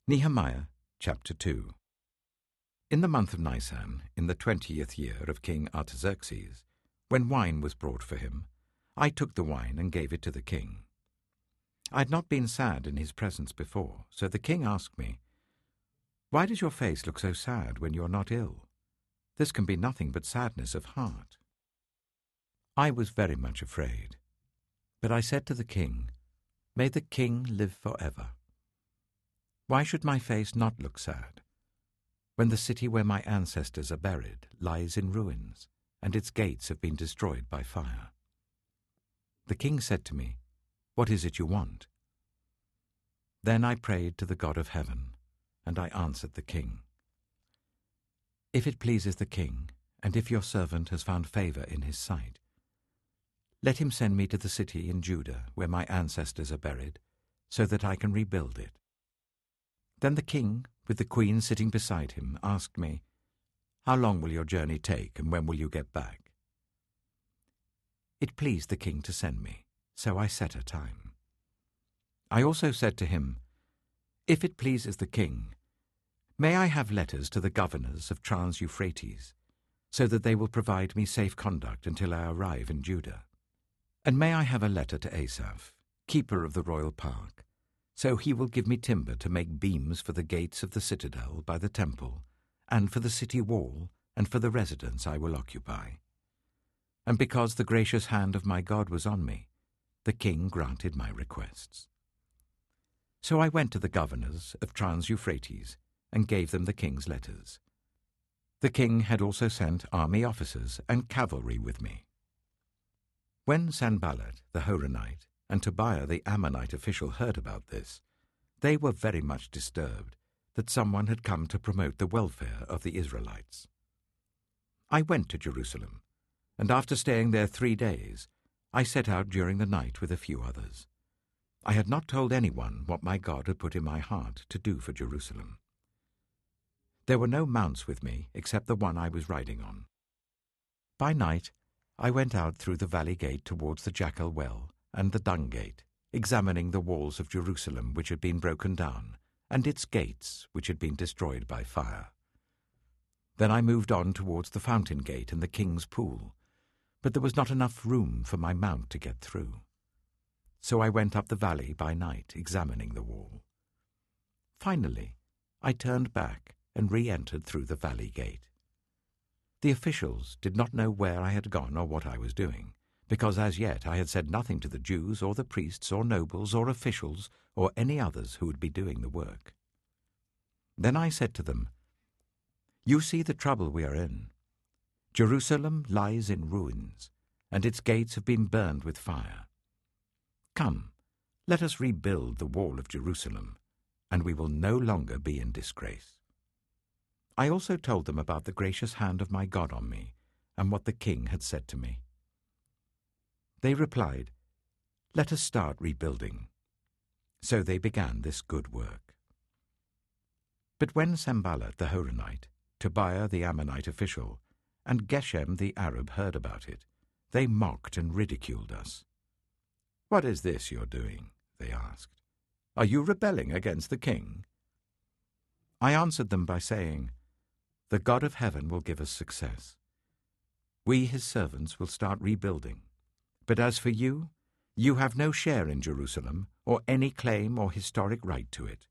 Nehemiah chapter 2. In the month of Nisan, in the 20th year of King Artaxerxes, when wine was brought for him, I took the wine and gave it to the king. I had not been sad in his presence before, so the king asked me, "Why does your face look so sad when you are not ill? This can be nothing but sadness of heart." I was very much afraid, but I said to the king, "May the king live forever. Why should my face not look sad, when the city where my ancestors are buried lies in ruins, and its gates have been destroyed by fire?" The king said to me, "What is it you want?" Then I prayed to the God of heaven, and I answered the king, "If it pleases the king, and if your servant has found favor in his sight, let him send me to the city in Judah where my ancestors are buried, so that I can rebuild it." Then the king, with the queen sitting beside him, asked me, "How long will your journey take, and when will you get back?" It pleased the king to send me, so I set a time. I also said to him, "If it pleases the king, may I have letters to the governors of Trans-Euphrates, so that they will provide me safe conduct until I arrive in Judah? And may I have a letter to Asaph, keeper of the royal park, so he will give me timber to make beams for the gates of the citadel by the temple, and for the city wall, and for the residence I will occupy." And because the gracious hand of my God was on me, the king granted my requests. So I went to the governors of Trans-Euphrates and gave them the king's letters. The king had also sent army officers and cavalry with me. When Sanballat the Horonite and Tobiah the Ammonite official heard about this, they were very much disturbed that someone had come to promote the welfare of the Israelites. I went to Jerusalem, and after staying there 3 days, I set out during the night with a few others. I had not told anyone what my God had put in my heart to do for Jerusalem. There were no mounts with me except the one I was riding on. By night, I went out through the valley gate towards the Jackal Well and the Dung Gate, examining the walls of Jerusalem which had been broken down, and its gates which had been destroyed by fire. Then I moved on towards the Fountain Gate and the King's Pool, but there was not enough room for my mount to get through. So I went up the valley by night, examining the wall. Finally, I turned back and re-entered through the valley gate. The officials did not know where I had gone or what I was doing, because as yet I had said nothing to the Jews or the priests or nobles or officials or any others who would be doing the work. Then I said to them, "You see the trouble we are in. Jerusalem lies in ruins, and its gates have been burned with fire. Come, let us rebuild the wall of Jerusalem, and we will no longer be in disgrace." I also told them about the gracious hand of my God on me, and what the king had said to me. They replied, "Let us start rebuilding." So they began this good work. But when Sanballat the Horonite, Tobiah the Ammonite official, and Geshem the Arab heard about it, they mocked and ridiculed us. "What is this you're doing?" they asked. "Are you rebelling against the king?" I answered them by saying, "The God of heaven will give us success. We, his servants, will start rebuilding. But as for you, you have no share in Jerusalem or any claim or historic right to it.